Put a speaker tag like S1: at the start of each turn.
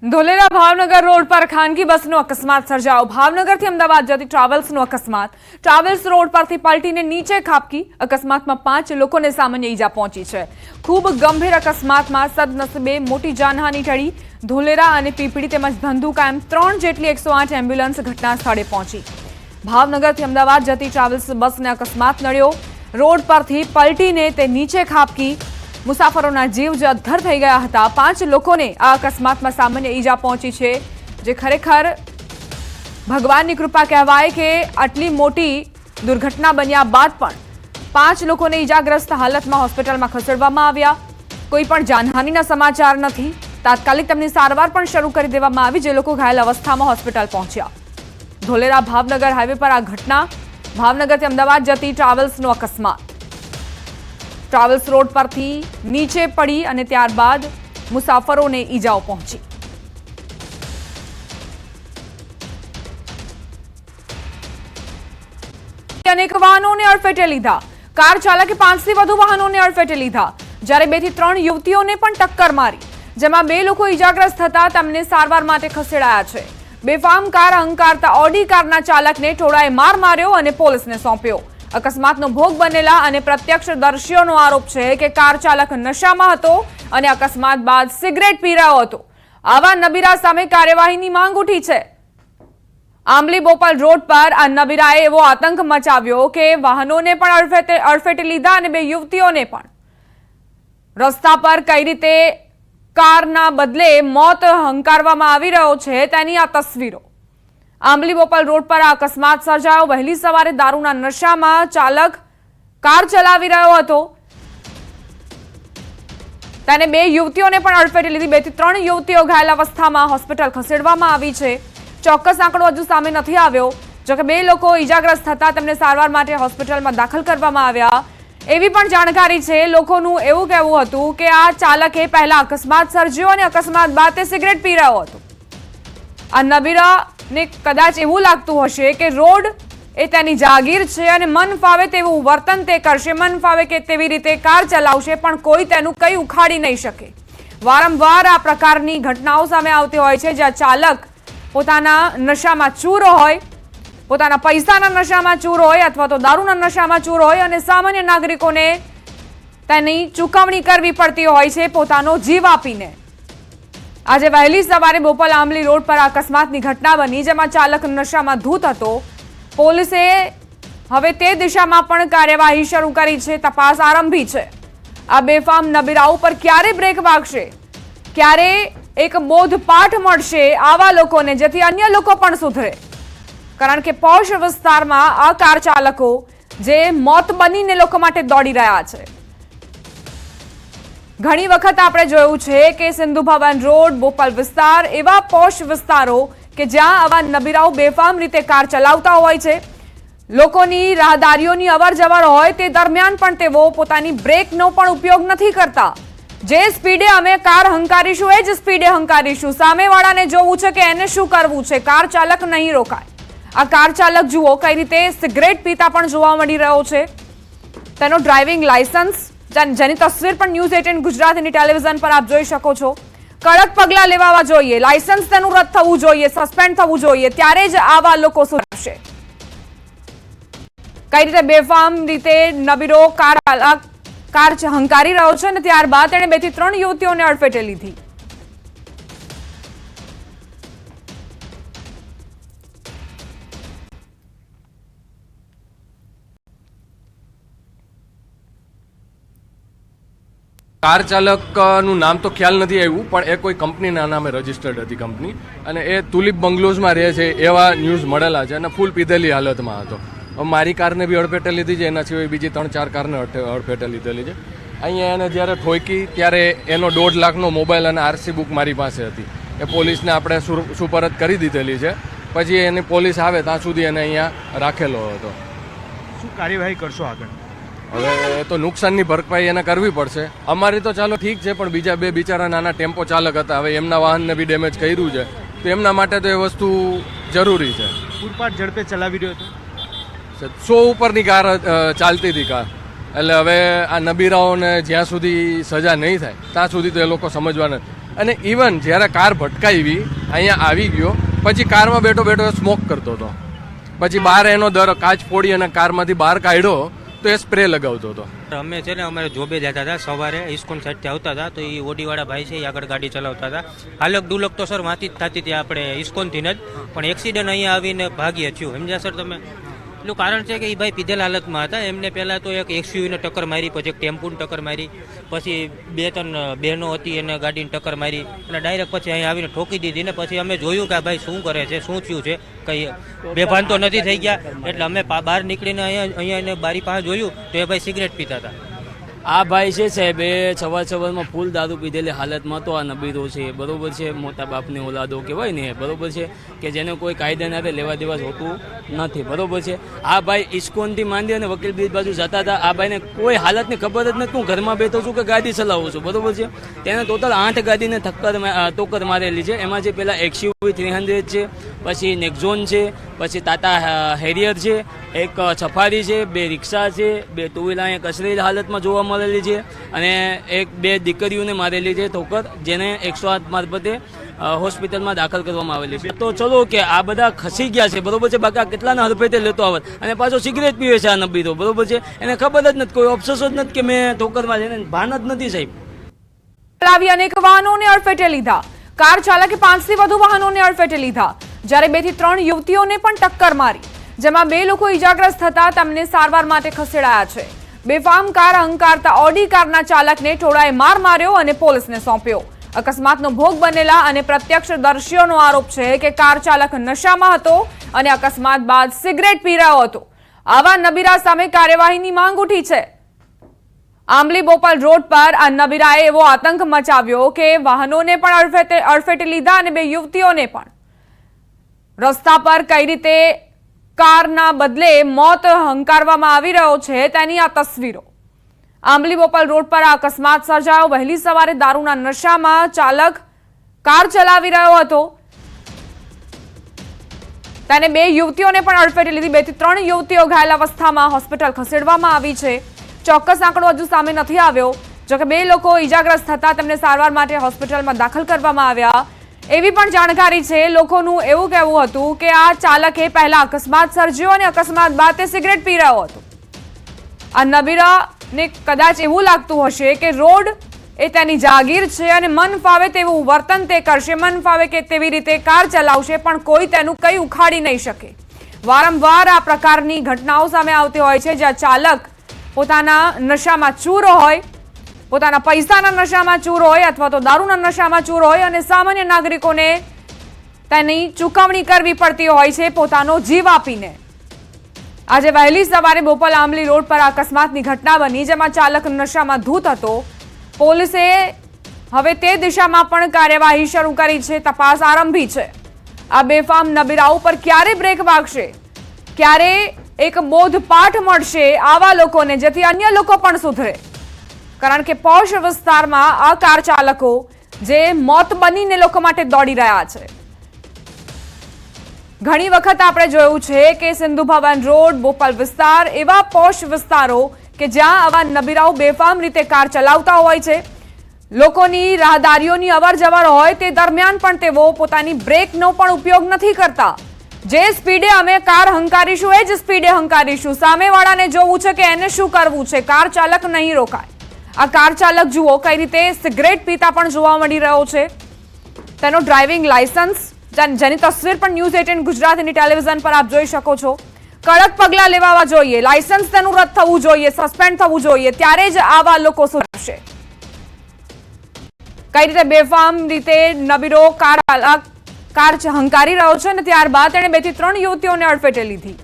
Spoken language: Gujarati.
S1: ધોલેરા ભાવનગર રોડ પર ખાનગી બસનો અકસ્માત સર્જાયો। ભાવનગરથી અમદાવાદ જતી ટ્રાવેલ્સનો અકસ્માત। ટ્રાવેલ્સ રોડ પરથી પલટીને નીચે ખાબકી। અકસ્માતમાં 5 લોકોને સામાન્ય ઈજા પહોંચી છે। ખૂબ ગંભીર અકસ્માતમાં સદનસીબે મોટી જાનહાનિ ટળી। ધોલેરા અને પીપળી તેમજ ધંધુકા એમ 3 જેટલી 108 એમ્બ્યુલન્સ ઘટના સ્થળે પહોંચી। ભાવનગરથી અમદાવાદ જતી ટ્રાવેલ્સ બસને અકસ્માત નડ્યો। રોડ પરથી પલટીને તે નીચે ખાબકી। મુસાફરોના જીવ અદ્ધર થઈ ગયા હતા। 5 લોકોને આ અકસ્માતમાં સામાન્ય ઈજા પહોંચી છે, જે ખરેખર ભગવાનની કૃપા કહેવાય કે આટલી મોટી દુર્ઘટના બન્યા બાદ પણ 5 લોકોને ઈજાગ્રસ્ત હાલતમાં હોસ્પિટલમાં ખસેડવામાં આવ્યા। કોઈ પણ જાનહાનિના સમાચાર નથી। તાત્કાલિક તેમની સારવાર પણ શરૂ કરી દેવામાં આવી, જે લોકો ઘાયલ અવસ્થામાં હોસ્પિટલ પહોંચ્યા। ધોલેરા ભાવનગર હાઈવે પર આ ઘટના। ભાવનગરથી અમદાવાદ જતી ટ્રાવેલ્સનો અકસ્માત। ટ્રાવેલ્સ રોડ પરથી નીચે પડી અને ત્યારબાદ મુસાફરોને ઈજાઓ પહોંચી। અનેક વાહનોને અડફેટે લીધા। કાર ચાલકે 5 થી વધુ વાહનોને અડફેટે લીધા, જ્યારે 2 થી 3 યુવતીઓને પણ ટક્કર મારી, જેમાં 2 લોકો ઈજાગ્રસ્ત થતા તેમને સારવાર માટે ખસેડાયા છે। બેફામ કાર હંકારતા ઓડી કારના ચાલકને ટોળાએ માર માર્યો અને પોલીસને સોંપ્યો। અકસ્માતનો ભોગ બનેલા અને પ્રત્યક્ષદર્શીઓનો આરોપ છે કે કાર ચાલક નશામાં હતો અને અકસ્માત બાદ સિગરેટ પી રહ્યો હતો। આવા નબીરા સામે કાર્યવાહીની માંગ ઉઠી છે। આંબલી બોપલ રોડ પર આ નબીરાએ એવો આતંક મચાવ્યો કે વાહનોને પણ અડફેટે લીધા અને 2 યુવતીઓને પણ। રસ્તા પર કઈ રીતે કારના બદલે મોત હંકારવામાં આવી રહ્યો છે તેની આ તસવીરો। આંબલી બોપલ રોડ પર આ અકસ્માત સર્જાયો। વહેલી સવારે દારૂના નશામાં ચાલક કાર ચલાવી રહ્યો હતો। તેને 2 યુવતીઓને પણ અડફેટે લીધી। 2 થી 3 યુવતીઓ ઘાયલ અવસ્થામાં હોસ્પિટલ ખસેડવામાં આવી છે। ચોક્કસ આંકડો હજુ સામે નથી આવ્યો। જોકે 2 લોકો ઈજાગ્રસ્ત થતા તેમને સારવાર માટે હોસ્પિટલમાં દાખલ કરવામાં આવ્યા। એવી પણ જાણકારી છે, લોકોનું એવું કહેવું હતું કે આ ચાલકે પહેલા અકસ્માત સર્જ્યો અને અકસ્માત બાદ તે સિગરેટ પી રહ્યો હતો। આ નબીરાને કદાચ એવું લાગતું હશે કે રોડ એ તેની જાગીર છે અને મન ફાવે તેવું વર્તન તે કરશે, મન ફાવે કે તેવી રીતે કાર ચલાવશે, પણ કોઈ તેનું કંઈ ઉખાડી નહીં શકે। વારંવાર આ પ્રકારની ઘટનાઓ સામે આવતી હોય છે, જ્યાં ચાલક પોતાના નશામાં ચૂર હોય, પોતાના પૈસાના નશામાં ચૂર હોય અથવા તો દારૂના નશામાં ચૂર હોય અને સામાન્ય નાગરિકોને તેની ચૂકવણી કરવી પડતી હોય છે પોતાનો જીવ આપીને। આજે વહેલી સવારે બોપલ આંબલી રોડ પર અકસ્માતની ઘટના બની, જેમાં ચાલક નશામાં ધૂત હતો। પોલીસે હવે તે દિશામાં પણ કાર્યવાહી શરૂ કરી છે, તપાસ આરંભી છે। આ બેફામ નબીરાઓ પર ક્યારે બ્રેક વાગશે, ક્યારે એક બોધપાઠ મળશે આવા લોકોને, જેથી અન્ય લોકો પણ સુધરે? કારણ કે પોશ વિસ્તારમાં આ કાર ચાલકો જે મોત બનીને લોકો માટે દોડી રહ્યા છે। ઘણી વખત આપણે જોયું છે કે સિંધુ ભવન રોડ, બોપલ વિસ્તાર એવા પોશ વિસ્તારો કે જ્યાં આવા નબીરાઓ બેફામ રીતે કાર ચલાવતા હોય છે। લોકોની રાહદારીઓની અવર જવર હોય તે દરમિયાન પણ તેઓ પોતાની બ્રેકનો પણ ઉપયોગ નથી કરતા। જે સ્પીડે અમે કાર હંકારીશું એ જ સ્પીડે હંકારીશું। સામેવાળાને જોવું છે કે એને શું કરવું છે, કાર ચાલક નહીં રોકાય। આ કાર ચાલક જુઓ કઈ રીતે સિગરેટ પીતા પણ જોવા મળી રહ્યો છે। તેનો ડ્રાઇવિંગ લાયસન્સ, જેની તસવીર પણ ન્યૂઝ 18 ગુજરાતીની ટેલિવિઝન પર આપ જોઈ શકો છો। કડક પગલાં લેવા જોઈએ, લાયસન્સ તેનું રદ થવું જોઈએ, સસ્પેન્ડ થવું જોઈએ, ત્યારે જ આવા લોકો સુધરશે। કઈ રીતે બેફામ રીતે નબીરો કાર હંકારી રહ્યો છે અને ત્યારબાદ તેણે 2 થી 3 યુવતીઓને અડફેટે લીધી।
S2: કાર ચાલકનું નામ તો ખ્યાલ નથી આવ્યું, પણ એ કોઈ કંપનીના નામે રજીસ્ટર્ડ હતી કંપની, અને એ તુલિપ બંગલોઝમાં રહે છે એવા ન્યૂઝ મળેલા છે, અને ફૂલ પીધેલી હાલતમાં હતો। મારી કારને બી અડફેટે લીધી છે, એના સિવાય બીજી 3-4 કારને અડફેટે લીધેલી છે। અહીંયા એને જ્યારે ઠોકી ત્યારે એનો 1.5 લાખનો મોબાઈલ અને આરસી બુક મારી પાસે હતી, એ પોલીસને આપણે સુપરત કરી દીધેલી છે। પછી એની પોલીસ આવે ત્યાં સુધી એને અહીંયા રાખેલો હતો।
S3: શું કાર્યવાહી કરશો આગળ?
S2: હવે એ તો નુકસાનની ભરપાઈ એને કરવી પડશે। અમારી તો ચાલો ઠીક છે, પણ બીજા 2 બિચારા નાના ટેમ્પો ચાલક હતા, હવે એમના વાહનને બી ડેમેજ કર્યું છે, તો એમના માટે તો એ વસ્તુ જરૂરી છે।
S3: પૂરપાટ ઝડપે ચલાવી રહ્યો હતો,
S2: 100 ઉપરની કાર ચાલતી હતી કાર, એટલે હવે આ નબીરાઓને જ્યાં સુધી સજા નહીં થાય ત્યાં સુધી તો એ લોકો સમજવાના અને ઇવન જ્યારે કાર ભટકાવી અહીંયા આવી ગયો પછી કારમાં બેઠો બેઠો સ્મોક કરતો હતો, પછી બહાર એનો કાચ ફોડી અને કારમાંથી બહાર કાઢ્યો તો એ સ્પ્રે લગાવતો હતો.
S4: અમે છે ને અમારે જોબે જતા હતા, સવારે ઇસ્કોન સાઈડથી આવતા હતા તો એ ઓડીવાળા ભાઈ છે એ આગળ ગાડી ચલાવતા હતા. હાલક ડુલક તો સર વાંચી જ થતી હતી આપણે ઇસ્કોનથી જ, પણ એક્સિડન્ટ અહીંયા આવીને ભાગીએ થયું. સમજ્યા સર તમે? એટલું કારણ છે કે એ ભાઈ પીધેલ હાલતમાં હતા. એમને પહેલાં તો એક એક્સયુવીને ટક્કર મારી, પછી એક ટેમ્પોને ટક્કર મારી, પછી 2-3 બહેનો હતી એને ગાડીને ટક્કર મારી અને ડાયરેક્ટ પછી અહીંયા આવીને ઠોકી દીધી ને પછી અમે જોયું કે આ ભાઈ શું કરે છે, શું થયું છે, કંઈ બેભાન તો નથી થઈ ગયા. એટલે અમે બહાર નીકળીને અહીંયા એને બારી પાસે જોયું તો એ ભાઈ સિગરેટ પીતા હતા.
S5: આ ભાઈ છે સાહેબ એ સવારમાં ફૂલ દારૂ પીધેલી હાલતમાં તો આ નબીરો છે, બરોબર છે, મોટા બાપની ઓલાદો કહેવાય ને, બરોબર છે, કે જેને કોઈ કાયદાના લેવા દેવા હોતું નથી, બરોબર છે. આ ભાઈ ઇસ્કોનથી માંડી અને વકીલ બ્રિજ બાજુ જતા હતા. આ ભાઈને કોઈ હાલતની ખબર જ નથી, હું ઘરમાં બેઠો છું કે ગાડી ચલાવું છું, બરોબર છે. તેને ટોટલ 8 ગાડીને ટોક્કર મારેલી છે. એમાં જે પેલા એક્સયુવી 300 છે, પછી નેક્ઝોન છે, પછી ટાટા હેરિયર છે, એક સફારી છે, 2 રિક્ષા છે, 2 ટુ વ્હીલર અહીંયા કચરેલી હાલતમાં જોવા મળેલી છે અને 2 દીકરીઓને મારેલી છે ઠોકર, જેને 108 મારફતે હોસ્પિટલમાં દાખલ કરવામાં આવેલી છે. તો ચલો કે આ બધા ખસી ગયા છે, બરોબર છે, બાકી કેટલાના હરફેટે લેતો આવત અને પાછો સિગરેટ પીવે છે આ નબીરો, બરોબર છે. એને ખબર જ નથી, કોઈ અફસોસ જ નથી કે મેં ઠોકરમાં છે, એને ભાન જ નથી સાહેબ.
S1: અનેક વાહનોને અડફેટે લીધા. કાર ચાલકે 5 થી વધુ વાહનોને અડફેટે લીધા, જ્યારે 2 થી 3 યુવતીઓને પણ ટક્કર મારી, જેમાં 2 લોકો ઈજાગ્રસ્ત થતા તેમને સારવાર માટે ખસેડાયા છે. બેફામ કાર હંકારતા ઓડી કારના ચાલકને ટોળાએ માર માર્યો અને પોલીસને સોંપ્યો. અકસ્માતનો ભોગ બનેલા અને પ્રત્યક્ષદર્શીઓનો આરોપ છે કે કાર ચાલક નશામાં હતો અને અકસ્માત બાદ સિગરેટ પી રહ્યો હતો. આવા નબીરા સામે કાર્યવાહીની માંગ ઉઠી છે. આંબલી બોપલ રોડ પર આ નબીરાએ એવો આતંક મચાવ્યો કે વાહનોને પણ અડફેટે લીધા અને 2 યુવતીઓને પણ. રસ્તા પર કઈ રીતે કારના બદલે મોત હંકારવામાં આવી રહ્યો છે તેની આ તસવીરો. આંબલી બોપલ રોડ પર આ અકસ્માત સર્જાયો. વહેલી સવારે દારૂના નશામાં ચાલક કાર ચલાવી રહ્યો હતો. તેને 2 યુવતીઓને પણ અડફેટે લીધી. 2 થી 3 યુવતીઓ ઘાયલ અવસ્થામાં હોસ્પિટલ ખસેડવામાં આવી છે. ચોક્કસ આંકડો હજુ સામે નથી આવ્યો. જોકે 2 લોકો ઈજાગ્રસ્ત થતા તેમને સારવાર માટે હોસ્પિટલમાં દાખલ કરવામાં આવ્યા. એવી પણ જાણકારી છે. લોકોનું એવું કહેવું હતું કે આ ચાલકે પહેલા અકસ્માત સર્જ્યો અને અકસ્માત બાદ તે સિગરેટ પી રહ્યો હતો. આ નબીરાને કદાચ એવું લાગતું હશે કે રોડ એ તેની જાગીર છે અને મન ફાવે તેવું વર્તન તે કરશે, મન ફાવે કે તેવી રીતે કાર ચલાવશે, પણ કોઈ તેનું કંઈ ઉખાડી નહીં શકે. વારંવાર આ પ્રકારની ઘટનાઓ સામે આવતી હોય છે, જ્યાં ચાલક પોતાના નશામાં ચૂર હોય, પોતાના પૈસાના નશામાં ચૂર હોય અથવા તો દારૂના નશામાં ચૂર હોય અને સામાન્ય નાગરિકોને તેની ચૂકવણી કરવી પડતી હોય છે પોતાનો જીવ આપીને. આજે વહેલી સવારે બોપલ આંબલી રોડ પર અકસ્માતની ઘટના બની, જેમાં ચાલક નશામાં ધૂત હતો. પોલીસે હવે તે દિશામાં પણ કાર્યવાહી શરૂ કરી છે, તપાસ આરંભી છે. આ બેફામ નબીરાઓ પર ક્યારે બ્રેક વાગશે, ક્યારે એક બોધપાઠ મળશે આવા લોકોને, જેથી અન્ય લોકો પણ સુધરે. કારણ કે પોશ વિસ્તારમાં આ કાર ચાલકો જે મોત બનીને લોકો માટે દોડી રહ્યા છે. ઘણી વખત આપણે જોયું છે કે સિંધુ ભવન રોડ, બોપલ વિસ્તાર એવા પોશ વિસ્તારો કે જ્યાં આવા નબીરાઓ બેફામ રીતે કાર ચલાવતા હોય છે. લોકોની રાહદારીઓની અવર જવર હોય તે દરમિયાન પણ તેઓ પોતાની બ્રેકનો પણ ઉપયોગ નથી કરતા. જે સ્પીડે અમે કાર હંકારીશું એ જ સ્પીડે હંકારીશું. સામેવાળાને જોવું છે કે એને શું કરવું છે. કાર ચાલક નહીં રોકાય. આ કાર ચાલક જુઓ કઈ રીતે સિગરેટ પીતા પણ જોવા મળી રહ્યો છે. તેનો ડ્રાઇવિંગ લાયસન્સ, જેની તસવીર પણ ન્યૂઝ 18 ગુજરાતીની ટેલિવિઝન પર આપ જોઈ શકો છો. કડક પગલાં લેવા જોઈએ, લાયસન્સ તેનું રદ થવું જોઈએ, સસ્પેન્ડ થવું જોઈએ, ત્યારે જ આવા લોકો સુધરશે. કઈ રીતે બેફામ રીતે નબીરો કાર હંકારી રહ્યો છે અને ત્યારબાદ તેણે 2 થી 3 યુવતીઓને અડફેટે લીધી.